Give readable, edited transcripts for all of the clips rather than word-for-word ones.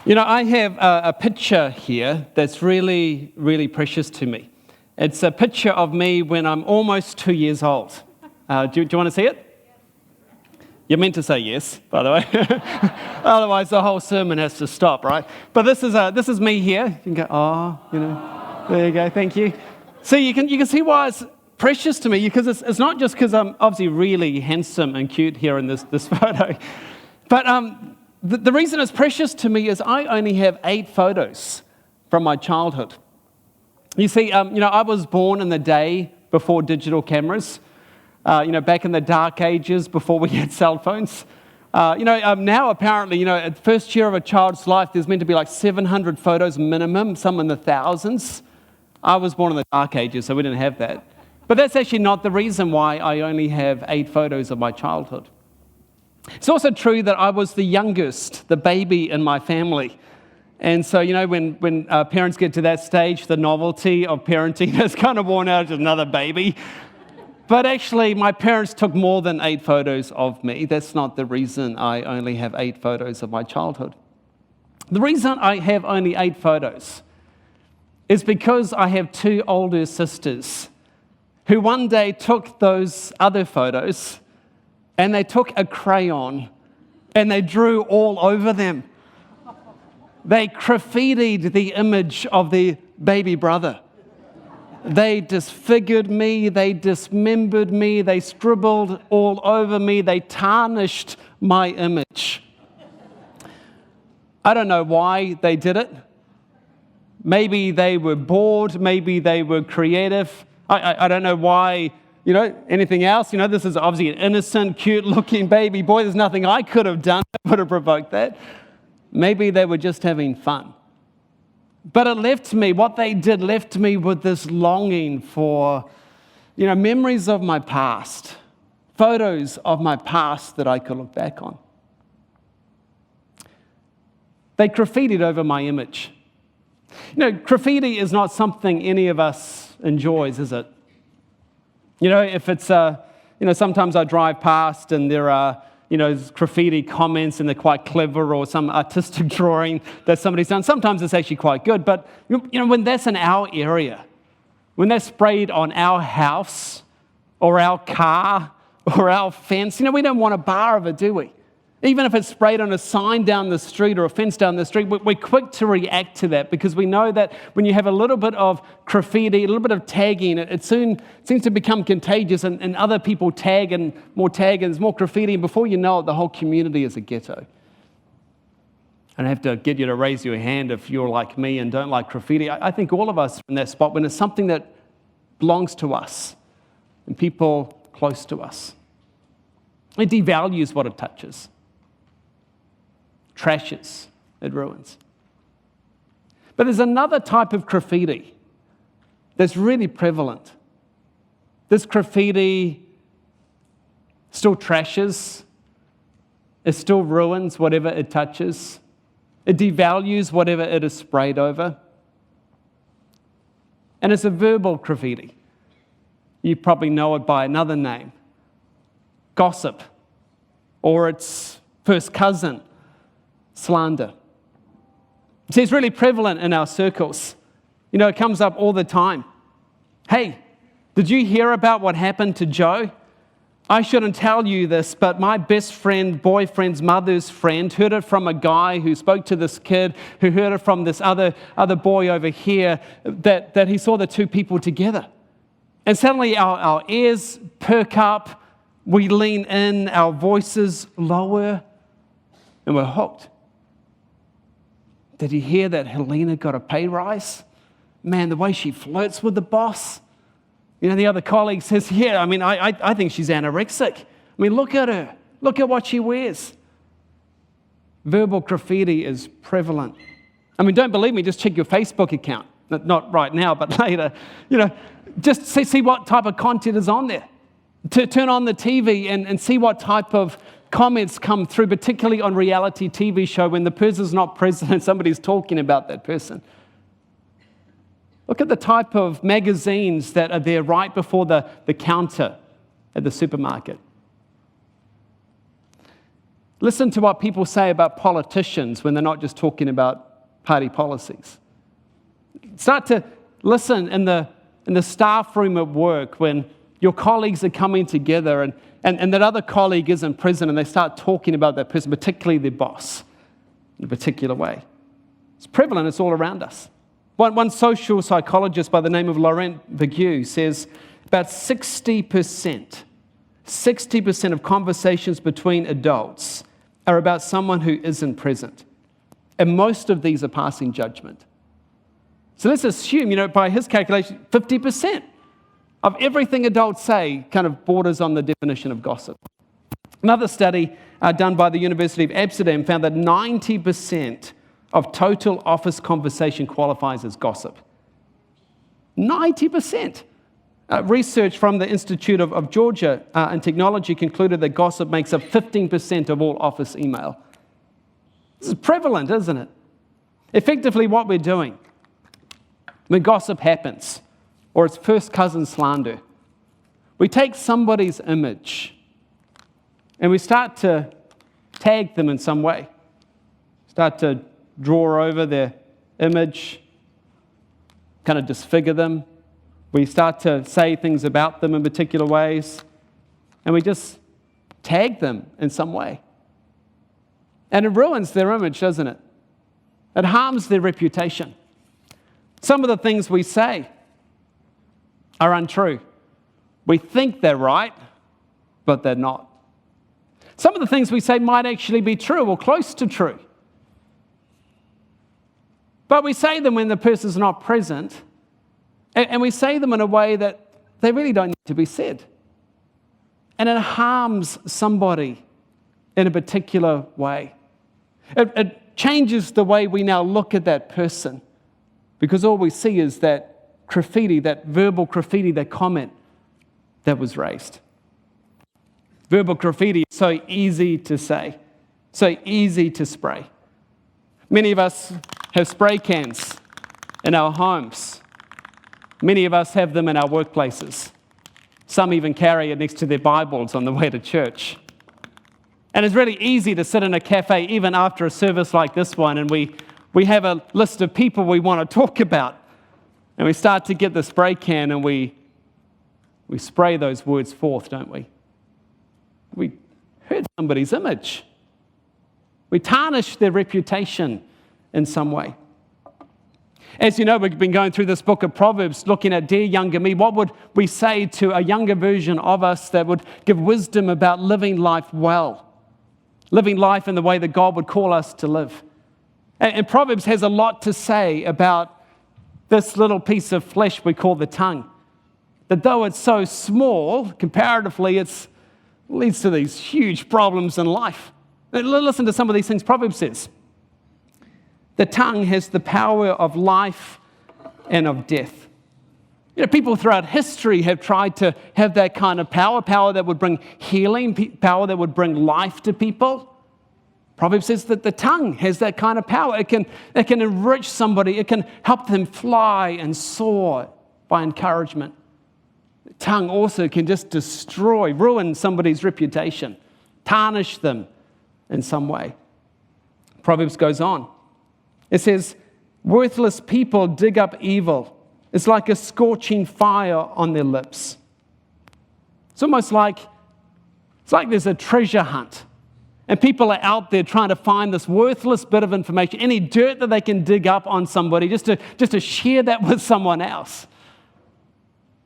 I have a picture here that's really, really precious to me. It's a picture of me when I'm almost 2 years old. Do you want to see it? You're meant to say yes, by the way. Otherwise, the whole sermon has to stop, right? But this is me here. You can go, there you go, thank you. So you can see why it's precious to me, because it's not just because I'm obviously really handsome and cute here in this photo, but the reason it's precious to me is I only have 8 photos from my childhood. You see, I was born in the day before digital cameras, back in the dark ages before we had cell phones. Now apparently, at the first year of a child's life, there's meant to be like 700 photos minimum, some in the thousands. I was born in the dark ages, so we didn't have that. But that's actually not the reason why I only have 8 photos of my childhood. It's also true that I was the youngest, the baby in my family. And so, when parents get to that stage, the novelty of parenting has kind of worn out as another baby. But actually, my parents took more than 8 photos of me. That's not the reason I only have 8 photos of my childhood. The reason I have only 8 photos is because I have 2 older sisters who one day took those other photos and they took a crayon and they drew all over them. They graffitied the image of their baby brother. They disfigured me, they dismembered me, they scribbled all over me, they tarnished my image. I don't know why they did it. Maybe they were bored, maybe they were creative. I don't know why, anything else. This is obviously an innocent, cute-looking baby boy. There's nothing I could have done that would have provoked that. Maybe they were just having fun. But what they did left me with this longing for, memories of my past, photos of my past that I could look back on. They graffitied over my image. Graffiti is not something any of us enjoys, is it? If it's, sometimes I drive past and there are, graffiti comments and they're quite clever, or some artistic drawing that somebody's done. Sometimes it's actually quite good, but when that's in our area, when that's sprayed on our house or our car or our fence, we don't want a bar of it, do we? Even if it's sprayed on a sign down the street or a fence down the street, we're quick to react to that, because we know that when you have a little bit of graffiti, a little bit of tagging, it soon seems to become contagious, and other people tag, and there's more graffiti, and before you know it, the whole community is a ghetto. And I have to get you to raise your hand if you're like me and don't like graffiti. I think all of us are in that spot when it's something that belongs to us and people close to us. It devalues what it touches. Trashes, it ruins. But there's another type of graffiti that's really prevalent. This graffiti still trashes, it still ruins whatever it touches, it devalues whatever it is sprayed over. And it's a verbal graffiti. You probably know it by another name, gossip, or its first cousin, slander. See, it's really prevalent in our circles. It comes up all the time. Hey, did you hear about what happened to Joe? I shouldn't tell you this, but my best friend, boyfriend's mother's friend, heard it from a guy who spoke to this kid, who heard it from this other boy over here, that he saw the 2 people together. And suddenly our ears perk up, we lean in, our voices lower, and we're hooked. Did you hear that Helena got a pay rise? Man, the way she flirts with the boss. The other colleague says, I think she's anorexic. Look at her. Look at what she wears. Verbal graffiti is prevalent. Don't believe me, just check your Facebook account. Not right now, but later. Just see what type of content is on there. Turn on the TV and see what type of comments come through, particularly on reality TV show when the person's not present and somebody's talking about that person. Look at the type of magazines that are there right before the counter at the supermarket. Listen to what people say about politicians when they're not just talking about party policies. Start to listen in the staff room at work when your colleagues are coming together and that other colleague is in prison and they start talking about that person, particularly their boss, in a particular way. It's prevalent, it's all around us. One social psychologist by the name of Laurent Vigue says about 60% of conversations between adults are about someone who isn't present. And most of these are passing judgment. So let's assume, by his calculation, 50% of everything adults say kind of borders on the definition of gossip. Another study done by the University of Amsterdam found that 90% of total office conversation qualifies as gossip. 90%. Research from the Institute of Georgia and Technology concluded that gossip makes up 15% of all office email. This is prevalent, isn't it? Effectively, what we're doing when gossip happens, or it's first cousin slander, we take somebody's image and we start to tag them in some way, start to draw over their image, kind of disfigure them. We start to say things about them in particular ways, and we just tag them in some way. And it ruins their image, doesn't it? It harms their reputation. Some of the things we say are untrue. We think they're right, but they're not. Some of the things we say might actually be true or close to true. But we say them when the person's not present, and we say them in a way that they really don't need to be said. And it harms somebody in a particular way. It changes the way we now look at that person, because all we see is that graffiti, that verbal graffiti, that comment that was raised. Verbal graffiti is so easy to say, so easy to spray. Many of us have spray cans in our homes. Many of us have them in our workplaces. Some even carry it next to their Bibles on the way to church. And it's really easy to sit in a cafe even after a service like this one, and we have a list of people we want to talk about. And we start to get the spray can and we spray those words forth, don't we? We hurt somebody's image. We tarnish their reputation in some way. As you know, we've been going through this book of Proverbs, looking at dear younger me. What would we say to a younger version of us that would give wisdom about living life well? Living life in the way that God would call us to live. And Proverbs has a lot to say about this little piece of flesh we call the tongue. That though it's so small, comparatively, it leads to these huge problems in life. Listen to some of these things Proverbs says. The tongue has the power of life and of death. People throughout history have tried to have that kind of power that would bring healing, power that would bring life to people. Proverbs says that the tongue has that kind of power. It can enrich somebody. It can help them fly and soar by encouragement. The tongue also can just destroy, ruin somebody's reputation, tarnish them in some way. Proverbs goes on. It says, worthless people dig up evil. It's like a scorching fire on their lips. It's almost like there's a treasure hunt. And people are out there trying to find this worthless bit of information, any dirt that they can dig up on somebody, just to share that with someone else.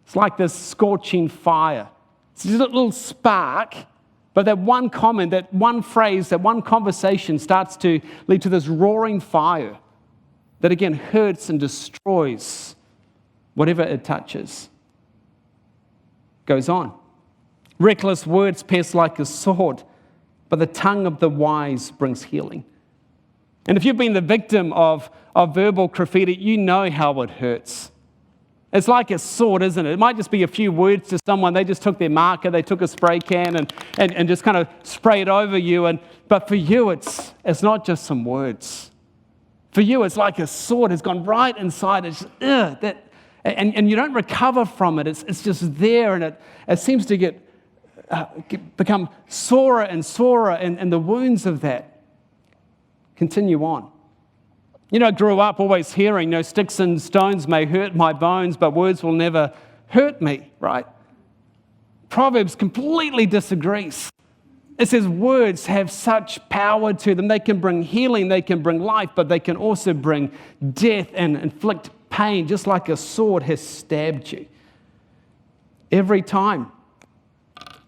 It's like this scorching fire. It's just a little spark, but that one comment, that one phrase, that one conversation starts to lead to this roaring fire that again hurts and destroys whatever it touches. Goes on. Reckless words pierce like a sword, but the tongue of the wise brings healing. And if you've been the victim of verbal graffiti, you know how it hurts. It's like a sword, isn't it? It might just be a few words to someone. They just took their marker, they took a spray can and just kind of spray it over you. But for you, it's not just some words. For you, it's like a sword has gone right inside. It's and you don't recover from it. It's just there, and it seems to get become sorer and sorer, and the wounds of that continue on. I grew up always hearing, sticks and stones may hurt my bones, but words will never hurt me, right? Proverbs completely disagrees. It says words have such power to them. They can bring healing, they can bring life, but they can also bring death and inflict pain, just like a sword has stabbed you. Every time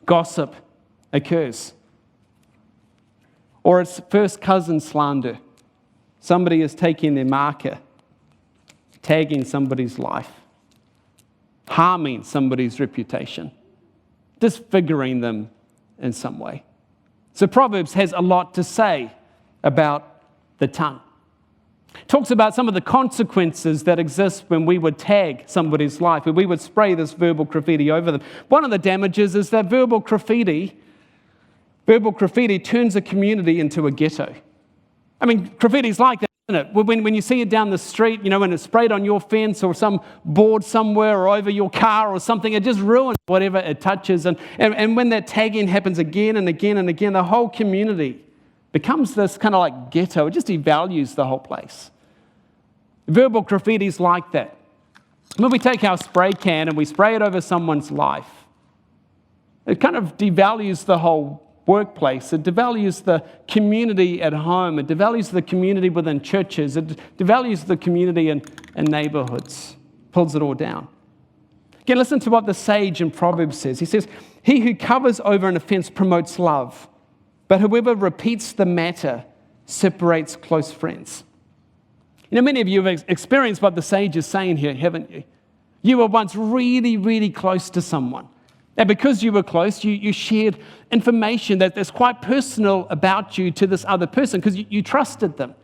gossip occurs, or it's first cousin slander, somebody is taking their marker, tagging somebody's life, harming somebody's reputation, disfiguring them in some way. So Proverbs has a lot to say about the tongue. It talks about some of the consequences that exist when we would tag somebody's life, when we would spray this verbal graffiti over them. One of the damages is that verbal graffiti turns a community into a ghetto. I mean, graffiti's like that, isn't it? When you see it down the street, when it's sprayed on your fence or some board somewhere or over your car or something, it just ruins whatever it touches. And when that tagging happens again and again and again, the whole community becomes this kind of like ghetto. It just devalues the whole place. Verbal graffiti's like that. When we take our spray can and we spray it over someone's life, it kind of devalues the whole workplace. It devalues the community at home. It devalues the community within churches. It devalues the community in neighborhoods. Pulls it all down. Again, listen to what the sage in Proverbs says. He says, "He who covers over an offense promotes love, but whoever repeats the matter separates close friends." Many of you have experienced what the sage is saying here, haven't you? You were once really, really close to someone. And because you were close, you shared information that's quite personal about you to this other person because you trusted them.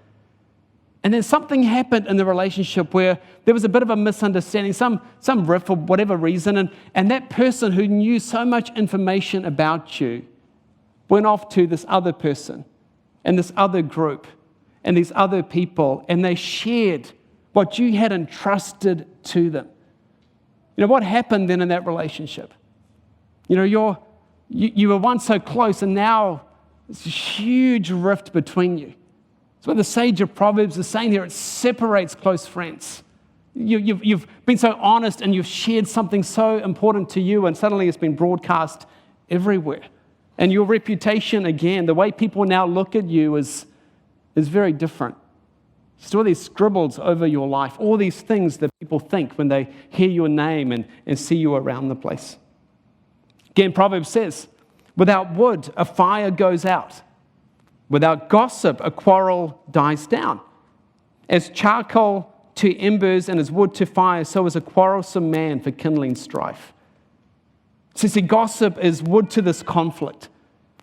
And then something happened in the relationship where there was a bit of a misunderstanding, some riff for whatever reason, and that person who knew so much information about you went off to this other person and this other group and these other people, and they shared what you had entrusted to them. What happened then in that relationship? You were once so close, and now there's a huge rift between you. That's what the sage of Proverbs is saying here. It separates close friends. You've been so honest, and you've shared something so important to you, and suddenly it's been broadcast everywhere. And your reputation, again, the way people now look at you is very different. Just all these scribbles over your life, all these things that people think when they hear your name and see you around the place. Again, Proverbs says, without wood, a fire goes out. Without gossip, a quarrel dies down. As charcoal to embers and as wood to fire, so is a quarrelsome man for kindling strife. So see, gossip is wood to this conflict.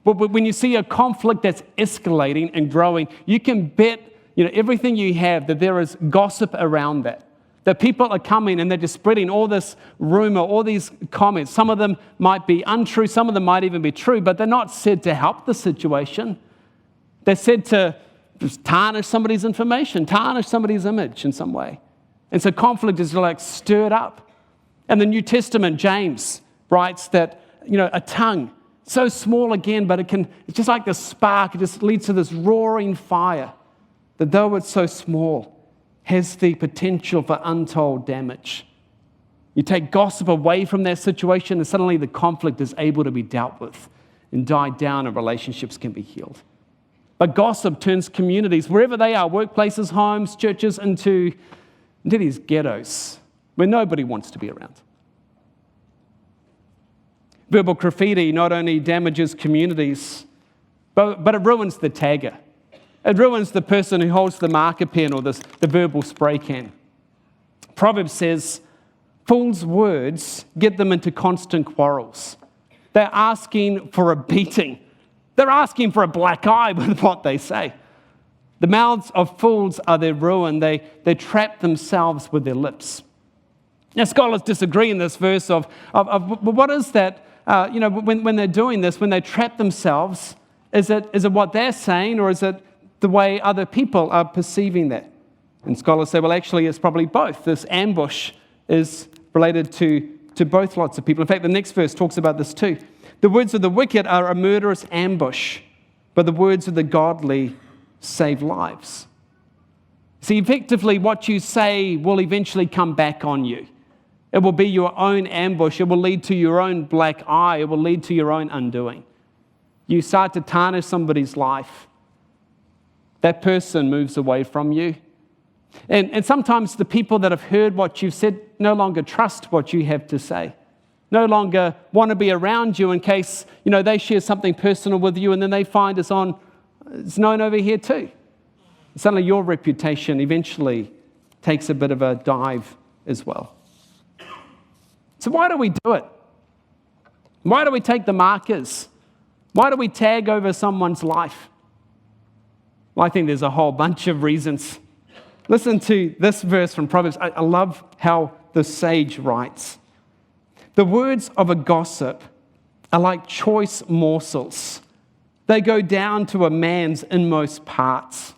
But when you see a conflict that's escalating and growing, you can bet everything you have that there is gossip around that. That people are coming and they're just spreading all this rumor, all these comments. Some of them might be untrue, some of them might even be true, but they're not said to help the situation. They're said to just tarnish somebody's information, tarnish somebody's image in some way. And so conflict is like stirred up. And the New Testament, James writes that, a tongue, so small again, but it's just like the spark, it just leads to this roaring fire that though it's so small, has the potential for untold damage. You take gossip away from that situation, and suddenly the conflict is able to be dealt with and die down, and relationships can be healed. But gossip turns communities, wherever they are, workplaces, homes, churches, into these ghettos where nobody wants to be around. Verbal graffiti not only damages communities, but it ruins the tagger. It ruins the person who holds the marker pen or the verbal spray can. Proverbs says, fools' words get them into constant quarrels. They're asking for a beating. They're asking for a black eye with what they say. The mouths of fools are their ruin. They trap themselves with their lips. Now, scholars disagree in this verse of what is that, when they're doing this, when they trap themselves, is it what they're saying, or is it the way other people are perceiving that? And scholars say, well, actually, it's probably both. This ambush is related to both lots of people. In fact, the next verse talks about this too. The words of the wicked are a murderous ambush, but the words of the godly save lives. See, effectively, what you say will eventually come back on you. It will be your own ambush. It will lead to your own black eye. It will lead to your own undoing. You start to tarnish somebody's life. That person moves away from you. And sometimes the people that have heard what you've said no longer trust what you have to say. No longer want to be around you in case, they share something personal with you and then they find it's known over here too. Suddenly your reputation eventually takes a bit of a dive as well. So why do we do it? Why do we take the markers? Why do we tag over someone's life? Well, I think there's a whole bunch of reasons. Listen to this verse from Proverbs. I love how the sage writes. The words of a gossip are like choice morsels. They go down to a man's inmost parts.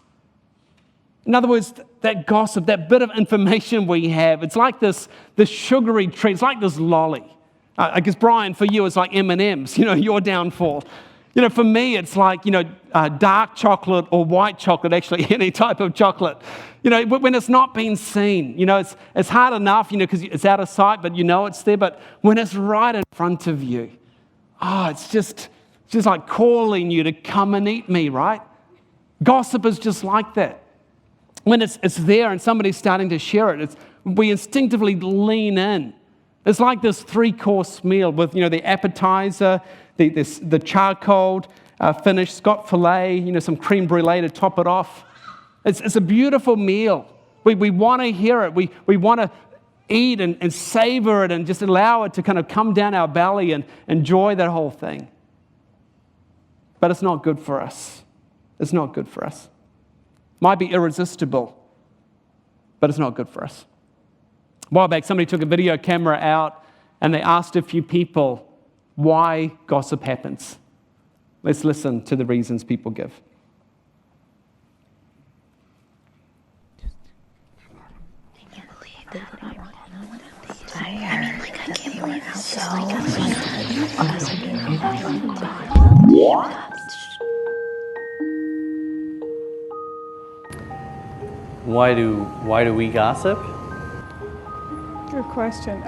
In other words, that gossip, that bit of information we have, it's like this sugary treat. It's like this lolly. I guess, Brian, for you, it's like M&Ms, your downfall. For me, it's like, dark chocolate or white chocolate, actually, any type of chocolate. When it's not been seen, it's hard enough, because it's out of sight, but it's there. But when it's right in front of you, it's just like calling you to come and eat me, right? Gossip is just like that. When it's there and somebody's starting to share it, we instinctively lean in. It's like this 3-course meal with, the appetizer, the charcoal finished Scott filet, some creme brulee to top it off. It's a beautiful meal. We want to hear it. We want to eat and savor it and just allow it to kind of come down our belly and enjoy that whole thing. But it's not good for us. It's not good for us. Might be irresistible, but it's not good for us. A while back, somebody took a video camera out and they asked a few people why gossip happens. Let's listen to the reasons people give. I can't believe that I can't believe how so. Why do we gossip? Good question.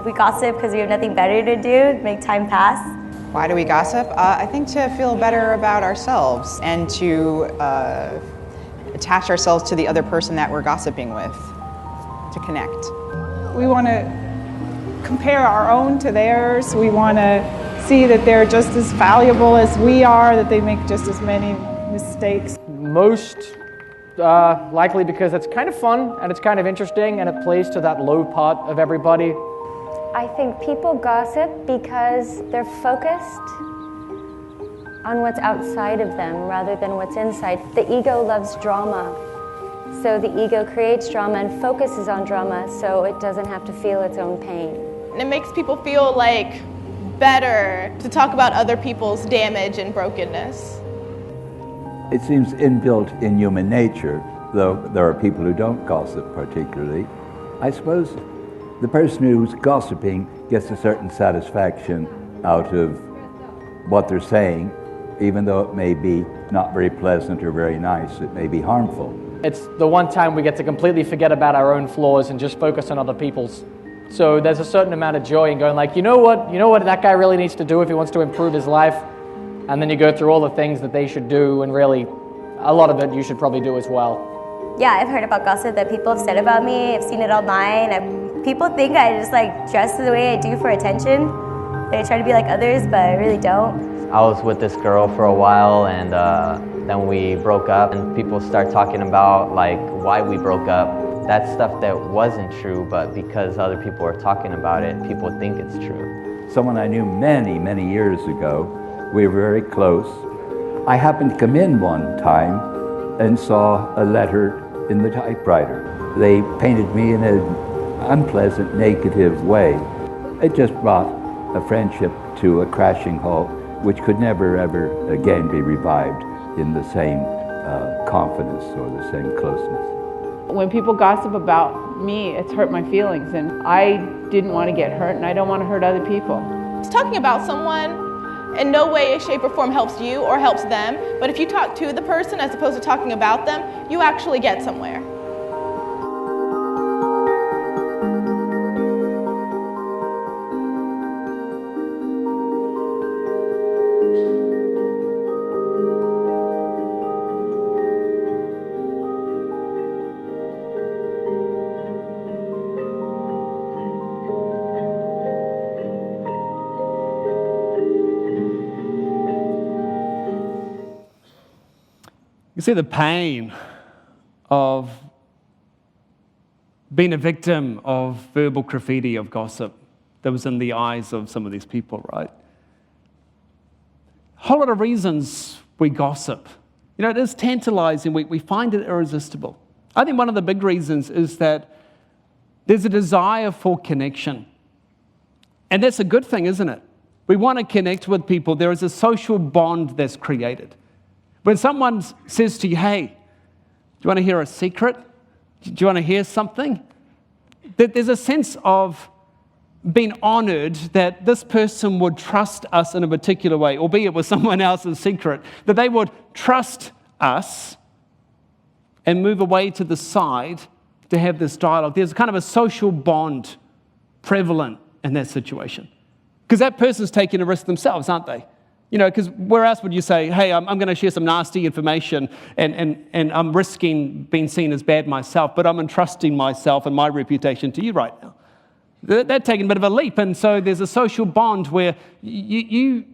We gossip because we have nothing better to do, make time pass. Why do we gossip? I think to feel better about ourselves and to attach ourselves to the other person that we're gossiping with, to connect. We want to compare our own to theirs. We want to see that they're just as valuable as we are, that they make just as many mistakes. Most likely because it's kind of fun and it's kind of interesting and it plays to that low part of everybody. I think people gossip because they're focused on what's outside of them rather than what's inside. The ego loves drama. So the ego creates drama and focuses on drama so it doesn't have to feel its own pain. It makes people feel like better to talk about other people's damage and brokenness. It seems inbuilt in human nature, though there are people who don't gossip particularly. I suppose the person who's gossiping gets a certain satisfaction out of what they're saying, even though it may be not very pleasant or very nice. It may be harmful. It's the one time we get to completely forget about our own flaws and just focus on other people's. So there's a certain amount of joy in going like, you know what that guy really needs to do if he wants to improve his life? And then you go through all the things that they should do, and really, a lot of it you should probably do as well. Yeah, I've heard about gossip that people have said about me. I've seen it online. People think I just dress the way I do for attention. They try to be like others, but I really don't. I was with this girl for a while, and then we broke up, and people start talking about why we broke up. That's stuff that wasn't true, but because other people are talking about it, people think it's true. Someone I knew many, many years ago, we were very close. I happened to come in one time and saw a letter in the typewriter. They painted me in an unpleasant, negative way. It just brought a friendship to a crashing halt, which could never, ever again be revived in the same confidence or the same closeness. When people gossip about me, it's hurt my feelings, and I didn't want to get hurt, and I don't want to hurt other people. Talking about someone in no way, shape, or form helps you or helps them, but if you talk to the person as opposed to talking about them, you actually get somewhere. You see the pain of being a victim of verbal graffiti, of gossip that was in the eyes of some of these people, right? A whole lot of reasons we gossip. You know, it is tantalizing. We find it irresistible. I think one of the big reasons is that there's a desire for connection. And that's a good thing, isn't it? We want to connect with people. There is a social bond that's created. When someone says to you, hey, do you want to hear a secret? Do you want to hear something? There's a sense of being honored that this person would trust us in a particular way, albeit with someone else's secret, that they would trust us and move away to the side to have this dialogue. There's kind of a social bond prevalent in that situation. Because that person's taking a risk themselves, aren't they? You know, because where else would you say, hey, I'm going to share some nasty information and I'm risking being seen as bad myself, but I'm entrusting myself and my reputation to you right now. They're taking a bit of a leap. And so there's a social bond where you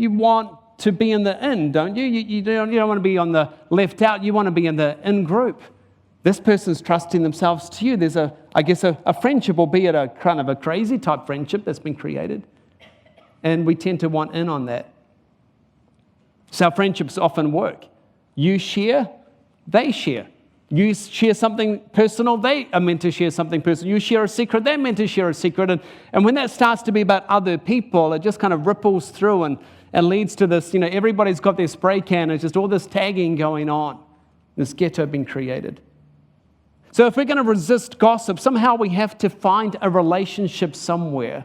want to be in the in, don't you? You don't want to be on the left out. You want to be in the in group. This person's trusting themselves to you. There's, I guess, a friendship, albeit a kind of a crazy type friendship that's been created. And we tend to want in on that. So our friendships often work. You share, they share. You share something personal, they are meant to share something personal. You share a secret, they're meant to share a secret. And when that starts to be about other people, it just kind of ripples through and leads to this, you know, everybody's got their spray can. It's just all this tagging going on. This ghetto being created. So if we're going to resist gossip, somehow we have to find a relationship somewhere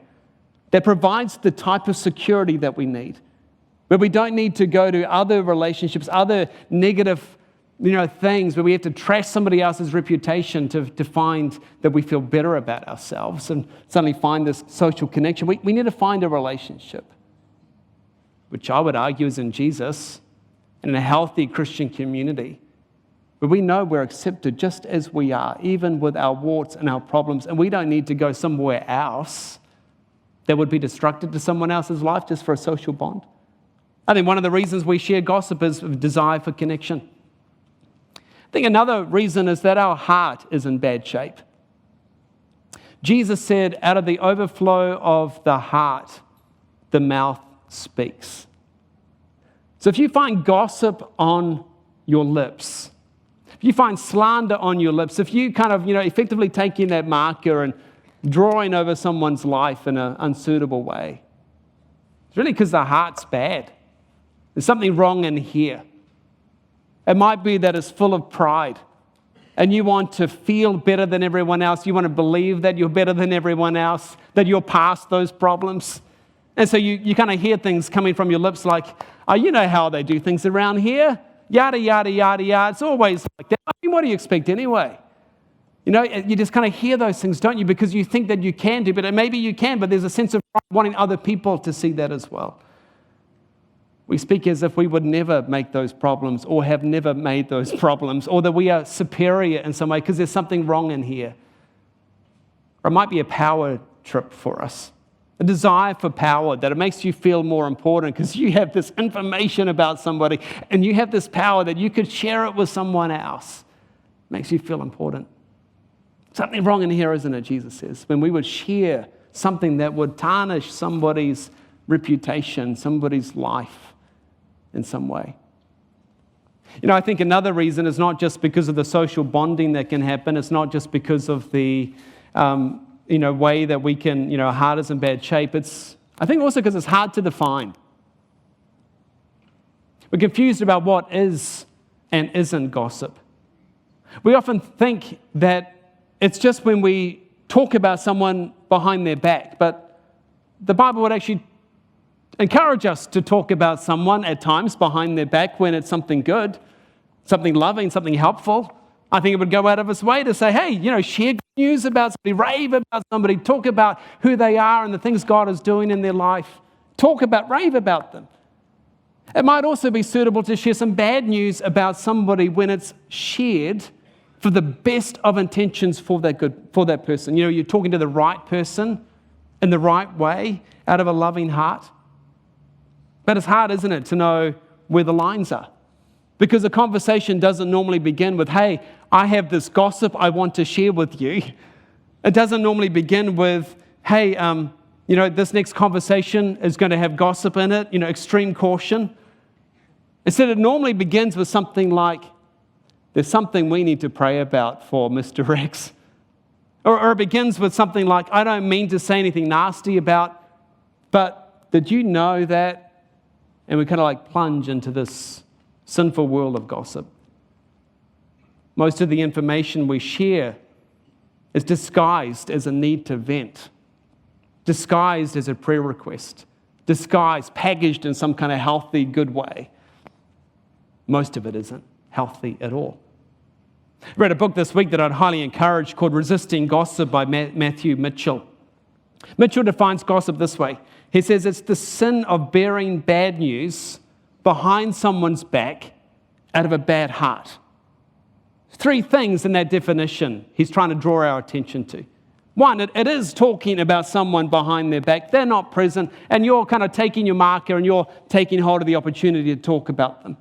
that provides the type of security that we need. Where we don't need to go to other relationships, other negative, things where we have to trash somebody else's reputation to find that we feel better about ourselves and suddenly find this social connection. We need to find a relationship, which I would argue is in Jesus and in a healthy Christian community, where we know we're accepted just as we are, even with our warts and our problems, and we don't need to go somewhere else that would be destructive to someone else's life just for a social bond. I think one of the reasons we share gossip is a desire for connection. I think another reason is that our heart is in bad shape. Jesus said, out of the overflow of the heart, the mouth speaks. So if you find gossip on your lips, if you find slander on your lips, if you kind of, effectively taking that marker and drawing over someone's life in an unsuitable way, it's really because the heart's bad. There's something wrong in here. It might be that it's full of pride and you want to feel better than everyone else. You want to believe that you're better than everyone else, that you're past those problems. And so you kind of hear things coming from your lips like, oh, you know how they do things around here. Yada, yada, yada, yada. It's always like that. I mean, what do you expect anyway? You just kind of hear those things, don't you? Because you think that you can do, but maybe you can, but there's a sense of wanting other people to see that as well. We speak as if we would never make those problems or have never made those problems, or that we are superior in some way because there's something wrong in here. Or it might be a power trip for us, a desire for power, that it makes you feel more important because you have this information about somebody and you have this power that you could share it with someone else. It makes you feel important. Something wrong in here, isn't it, Jesus says, when we would share something that would tarnish somebody's reputation, somebody's life in some way. I think another reason is not just because of the social bonding that can happen. It's not just because of the, way that we can, our heart is in bad shape. It's, I think also because it's hard to define. We're confused about what is and isn't gossip. We often think that it's just when we talk about someone behind their back, but the Bible would actually encourage us to talk about someone at times behind their back when it's something good, something loving, something helpful. I think it would go out of its way to say, hey, share good news about somebody, rave about somebody, talk about who they are and the things God is doing in their life. Rave about them. It might also be suitable to share some bad news about somebody when it's shared for the best of intentions for that person. You're talking to the right person in the right way, out of a loving heart. But it's hard, isn't it, to know where the lines are? Because a conversation doesn't normally begin with, hey, I have this gossip I want to share with you. It doesn't normally begin with, hey, this next conversation is going to have gossip in it, extreme caution. Instead, it normally begins with something like, there's something we need to pray about for Mr. Rex. Or it begins with something like, I don't mean to say anything nasty about, but did you know that? And we kind of plunge into this sinful world of gossip. Most of the information we share is disguised as a need to vent, disguised as a prayer request, disguised, packaged in some kind of healthy, good way. Most of it isn't healthy at all. I read a book this week that I'd highly encourage called Resisting Gossip by Matthew Mitchell. Mitchell defines gossip this way. He says it's the sin of bearing bad news behind someone's back out of a bad heart. 3 things in that definition he's trying to draw our attention to. One, it is talking about someone behind their back. They're not present, and you're kind of taking your marker and you're taking hold of the opportunity to talk about them.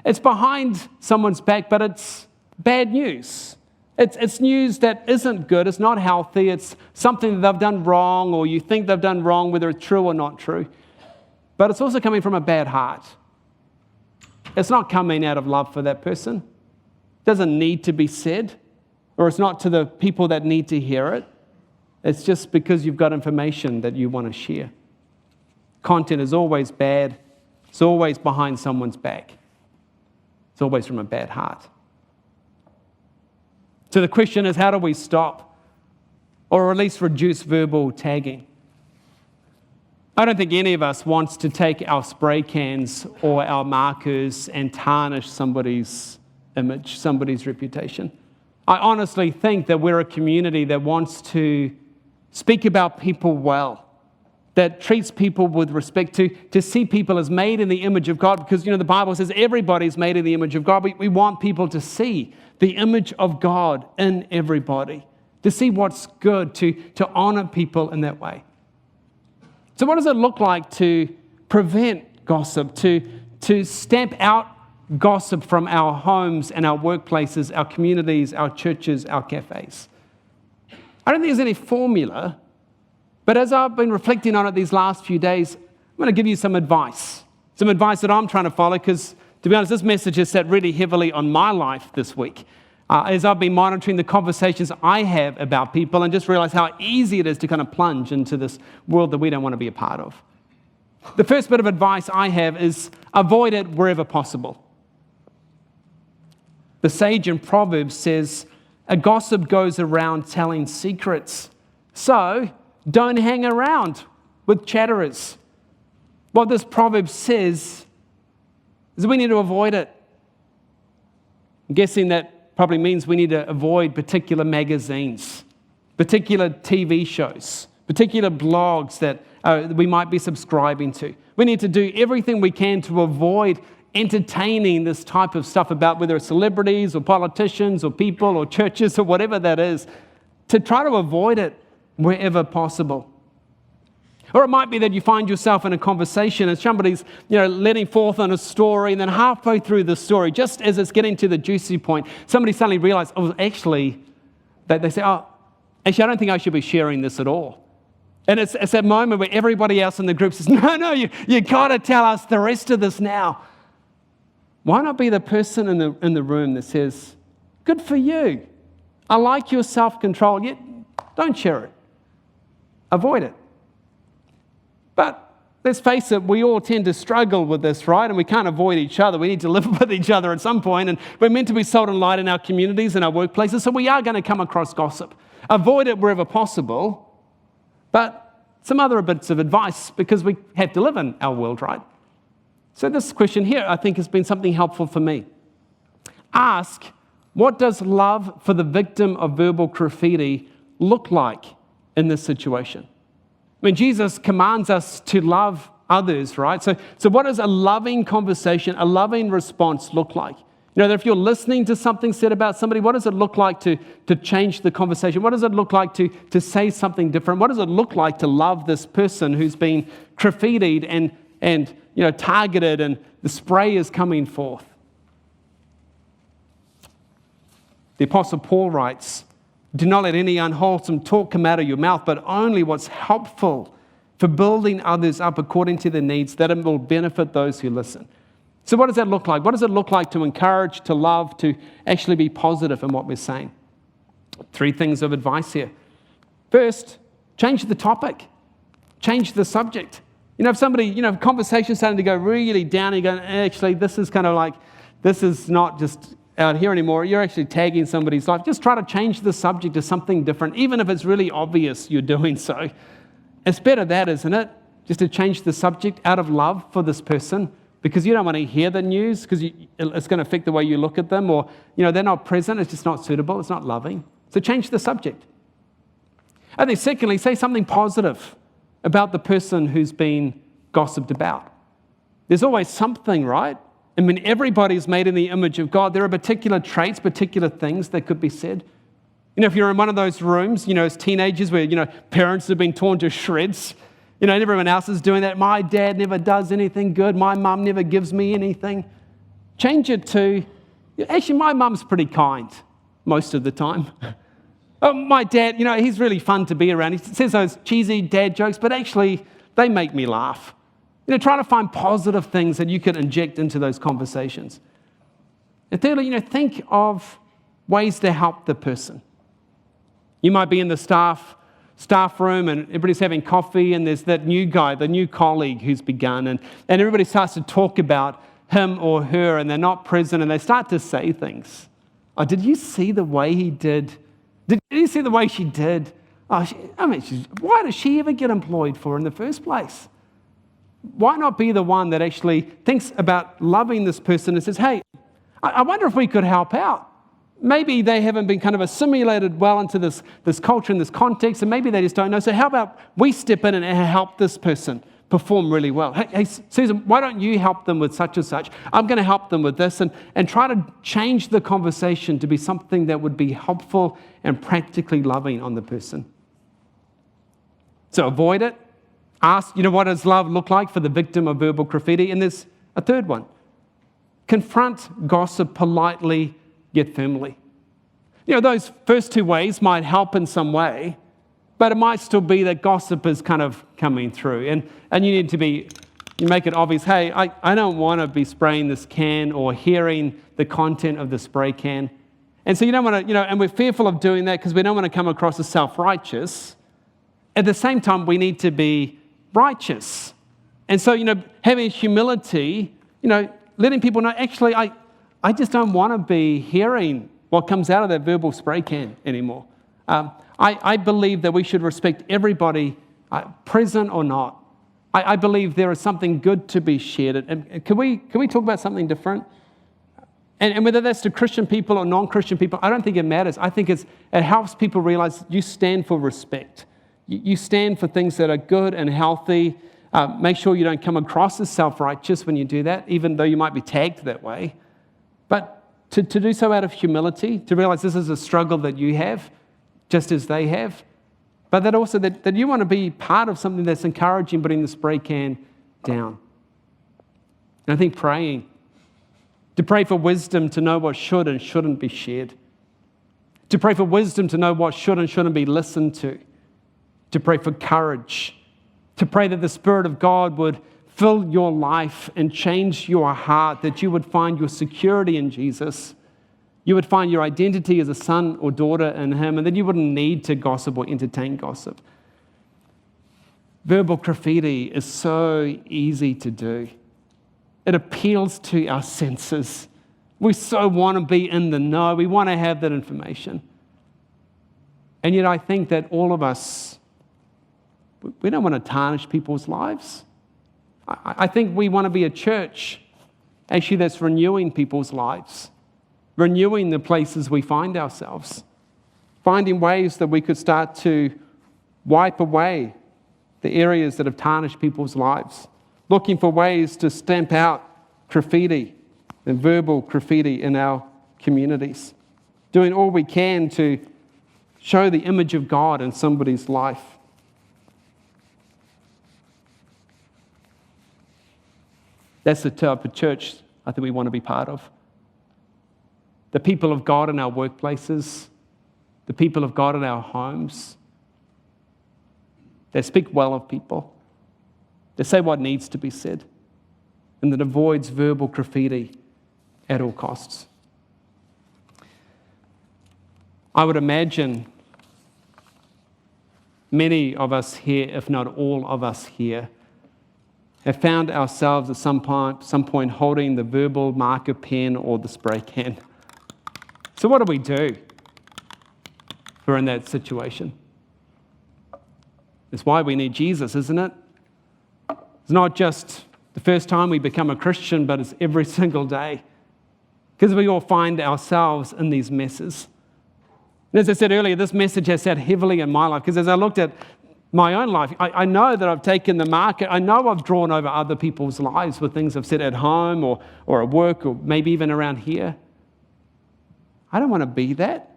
It's behind someone's back, but it's bad news. It's news that isn't good. It's not healthy. It's something that they've done wrong, or you think they've done wrong, whether it's true or not true. But it's also coming from a bad heart. It's not coming out of love for that person. It doesn't need to be said, or it's not to the people that need to hear it. It's just because you've got information that you want to share. Content is always bad. It's always behind someone's back. It's always from a bad heart. So the question is, how do we stop, or at least reduce verbal tagging? I don't think any of us wants to take our spray cans or our markers and tarnish somebody's image, somebody's reputation. I honestly think that we're a community that wants to speak about people well, that treats people with respect, to see people as made in the image of God, because, the Bible says everybody's made in the image of God. We want people to see the image of God in everybody, to see what's good, to honor people in that way. So what does it look like to prevent gossip, to stamp out gossip from our homes and our workplaces, our communities, our churches, our cafes? I don't think there's any formula, but as I've been reflecting on it these last few days, I'm going to give you some advice that I'm trying to follow, because, to be honest, this message has sat really heavily on my life this week. As I've been monitoring the conversations I have about people and just realize how easy it is to kind of plunge into this world that we don't want to be a part of. The first bit of advice I have is avoid it wherever possible. The sage in Proverbs says, a gossip goes around telling secrets. So don't hang around with chatterers. What this proverb says is we need to avoid it. I'm guessing that probably means we need to avoid particular magazines, particular TV shows, particular blogs that we might be subscribing to. We need to do everything we can to avoid entertaining this type of stuff about whether it's celebrities or politicians or people or churches or whatever that is, to try to avoid it wherever possible. Or it might be that you find yourself in a conversation and somebody's, letting forth on a story, and then halfway through the story, just as it's getting to the juicy point, somebody suddenly realizes, actually, they say, actually, I don't think I should be sharing this at all. And it's that moment where everybody else in the group says, no, you got to tell us the rest of this now. Why not be the person in the room that says, good for you. I like your self-control. Yet don't share it. Avoid it. But let's face it, we all tend to struggle with this, right? And we can't avoid each other. We need to live with each other at some point, and we're meant to be salt and light in our communities and our workplaces, so we are going to come across gossip. Avoid it wherever possible, but some other bits of advice, because we have to live in our world, right? So this question here, I think, has been something helpful for me. Ask, what does love for the victim of verbal graffiti look like in this situation? I mean, Jesus commands us to love others, right? So what does a loving conversation, a loving response look like? You know, that if you're listening to something said about somebody, what does it look like to change the conversation? What does it look like to say something different? What does it look like to love this person who's been graffitied and targeted, and the spray is coming forth? The Apostle Paul writes, do not let any unwholesome talk come out of your mouth, but only what's helpful for building others up according to their needs, that it will benefit those who listen. So what does that look like? What does it look like to encourage, to love, to actually be positive in what we're saying? 3 things of advice here. First, change the topic. Change the subject. If somebody, conversation's starting to go really down, and you go, actually, this is kind of like, this is not just out here anymore. You're actually tagging somebody's life. Just try to change the subject to something different, even if it's really obvious you're doing so. It's better that, isn't it? Just to change the subject out of love for this person, because you don't want to hear the news, because it's going to affect the way you look at them, or they're not present. It's just not suitable. It's not loving. So change the subject. I think secondly, say something positive about the person who's been gossiped about. There's always something, right? I mean, everybody's made in the image of God. There are particular traits, particular things that could be said. If you're in one of those rooms, as teenagers where, parents have been torn to shreds, and everyone else is doing that. My dad never does anything good. My mum never gives me anything. Change it to, actually, my mum's pretty kind most of the time. Oh, my dad, he's really fun to be around. He says those cheesy dad jokes, but actually, they make me laugh. Try to find positive things that you can inject into those conversations. And thirdly, think of ways to help the person. You might be in the staff room and everybody's having coffee, and there's that new guy, the new colleague who's begun, and everybody starts to talk about him or her, and they're not present, and they start to say things. Oh, did you see the way he did? Did you see the way she did? Oh, why does she ever get employed for in the first place? Why not be the one that actually thinks about loving this person and says, hey, I wonder if we could help out. Maybe they haven't been kind of assimilated well into this culture and this context, and maybe they just don't know. So how about we step in and help this person perform really well? Hey, Susan, why don't you help them with such and such? I'm going to help them with this, and try to change the conversation to be something that would be helpful and practically loving on the person. So avoid it. Ask, what does love look like for the victim of verbal graffiti? And there's a third one. Confront gossip politely yet firmly. Those first 2 ways might help in some way, but it might still be that gossip is kind of coming through. And you need to make it obvious, hey, I don't want to be spraying this can or hearing the content of the spray can. And so you don't want to, and we're fearful of doing that because we don't want to come across as self-righteous. At the same time, we need to be righteous. And so, having humility, letting people know, actually, I just don't want to be hearing what comes out of that verbal spray can anymore. I believe that we should respect everybody, present or not. I believe there is something good to be shared. And can we talk about something different? And whether that's to Christian people or non-Christian people, I don't think it matters. I think it helps people realize you stand for respect. You stand for things that are good and healthy. Make sure you don't come across as self-righteous when you do that, even though you might be tagged that way. But to do so out of humility, to realize this is a struggle that you have, just as they have, but that also that you want to be part of something that's encouraging, putting the spray can down. And I think to pray for wisdom to know what should and shouldn't be shared, to pray for wisdom to know what should and shouldn't be listened to pray for courage, to pray that the Spirit of God would fill your life and change your heart, that you would find your security in Jesus, you would find your identity as a son or daughter in Him, and that you wouldn't need to gossip or entertain gossip. Verbal graffiti is so easy to do. It appeals to our senses. We so want to be in the know. We want to have that information. And yet I think that all of us, we don't want to tarnish people's lives. I think we want to be a church, actually, that's renewing people's lives, renewing the places we find ourselves, finding ways that we could start to wipe away the areas that have tarnished people's lives, looking for ways to stamp out graffiti and verbal graffiti in our communities, doing all we can to show the image of God in somebody's life. That's the type of church I think we want to be part of. The people of God in our workplaces, the people of God in our homes, that speak well of people, that say what needs to be said, and that avoids verbal graffiti at all costs. I would imagine many of us here, if not all of us here, have found ourselves at some point holding the verbal marker pen or the spray can. So what do we do if we're in that situation? It's why we need Jesus, isn't it? It's not just the first time we become a Christian, but it's every single day. Because we all find ourselves in these messes. And as I said earlier, this message has sat heavily in my life, because as I looked at my own life, I know that I've taken the marker. I know I've drawn over other people's lives with things I've said at home or at work or maybe even around here. I don't want to be that.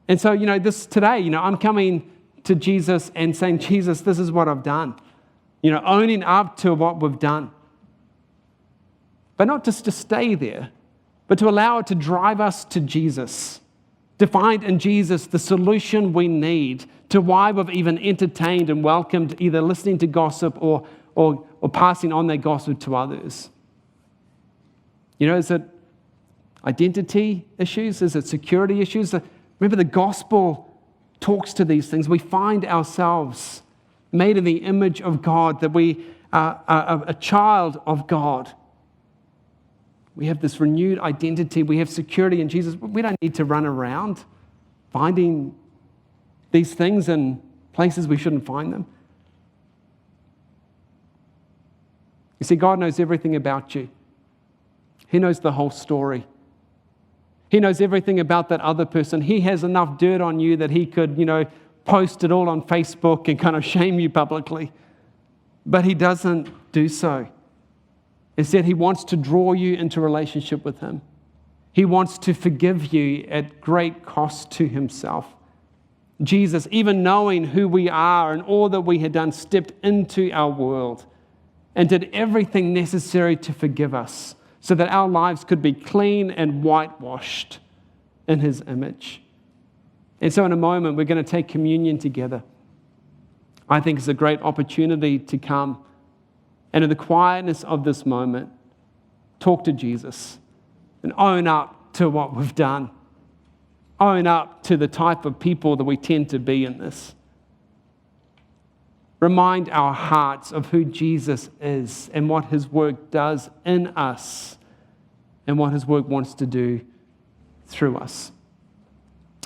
And so, today, I'm coming to Jesus and saying, Jesus, this is what I've done. Owning up to what we've done. But not just to stay there, but to allow it to drive us to Jesus. To find in Jesus the solution we need to why we've even entertained and welcomed either listening to gossip or passing on that gossip to others. Is it identity issues? Is it security issues? Remember, the gospel talks to these things. We find ourselves made in the image of God, that we are a child of God. We have this renewed identity. We have security in Jesus. We don't need to run around finding these things in places we shouldn't find them. You see, God knows everything about you. He knows the whole story. He knows everything about that other person. He has enough dirt on you that he could, post it all on Facebook and kind of shame you publicly. But he doesn't do so. Instead, he wants to draw you into relationship with him. He wants to forgive you at great cost to himself. Jesus, even knowing who we are and all that we had done, stepped into our world and did everything necessary to forgive us so that our lives could be clean and whitewashed in his image. And so in a moment, we're going to take communion together. I think it's a great opportunity to come and in the quietness of this moment, talk to Jesus and own up to what we've done. Own up to the type of people that we tend to be in this. Remind our hearts of who Jesus is and what his work does in us and what his work wants to do through us.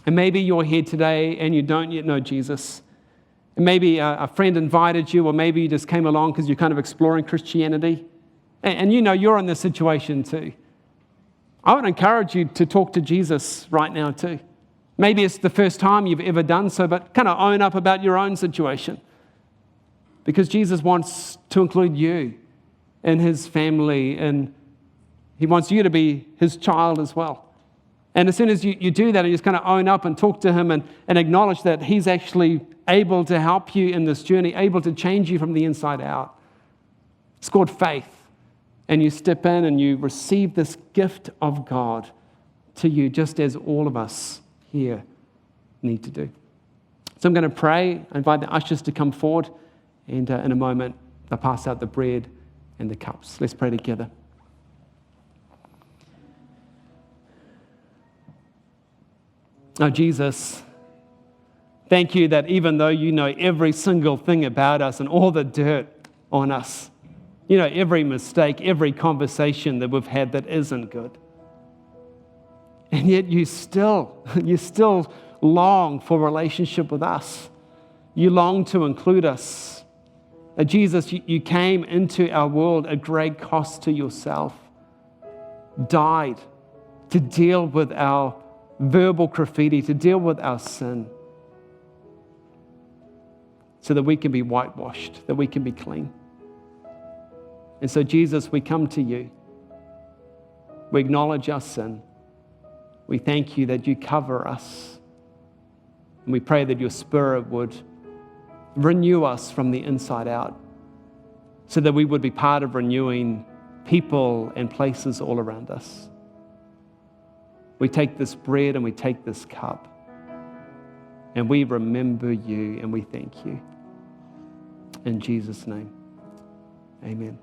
And maybe you're here today and you don't yet know Jesus. And maybe a friend invited you, or maybe you just came along because you're kind of exploring Christianity. And you're in this situation too. I would encourage you to talk to Jesus right now too. Maybe it's the first time you've ever done so, but kind of own up about your own situation. Because Jesus wants to include you in his family, and he wants you to be his child as well. And as soon as you do that and you just kind of own up and talk to him and acknowledge that he's actually able to help you in this journey, able to change you from the inside out. It's called faith. And you step in and you receive this gift of God to you, just as all of us here need to do. So I'm going to pray. I invite the ushers to come forward. And in a moment, they'll pass out the bread and the cups. Let's pray together. Oh, Jesus, Thank you that even though you know every single thing about us and all the dirt on us, you know every mistake, every conversation that we've had that isn't good. And yet you still long for relationship with us. You long to include us. Jesus, you came into our world at great cost to yourself, died to deal with our verbal graffiti, to deal with our sin, so that we can be whitewashed, that we can be clean. And so, Jesus, we come to you. We acknowledge our sin. We thank you that you cover us. And we pray that your Spirit would renew us from the inside out, so that we would be part of renewing people and places all around us. We take this bread and we take this cup, and we remember you and we thank you. In Jesus' name, amen.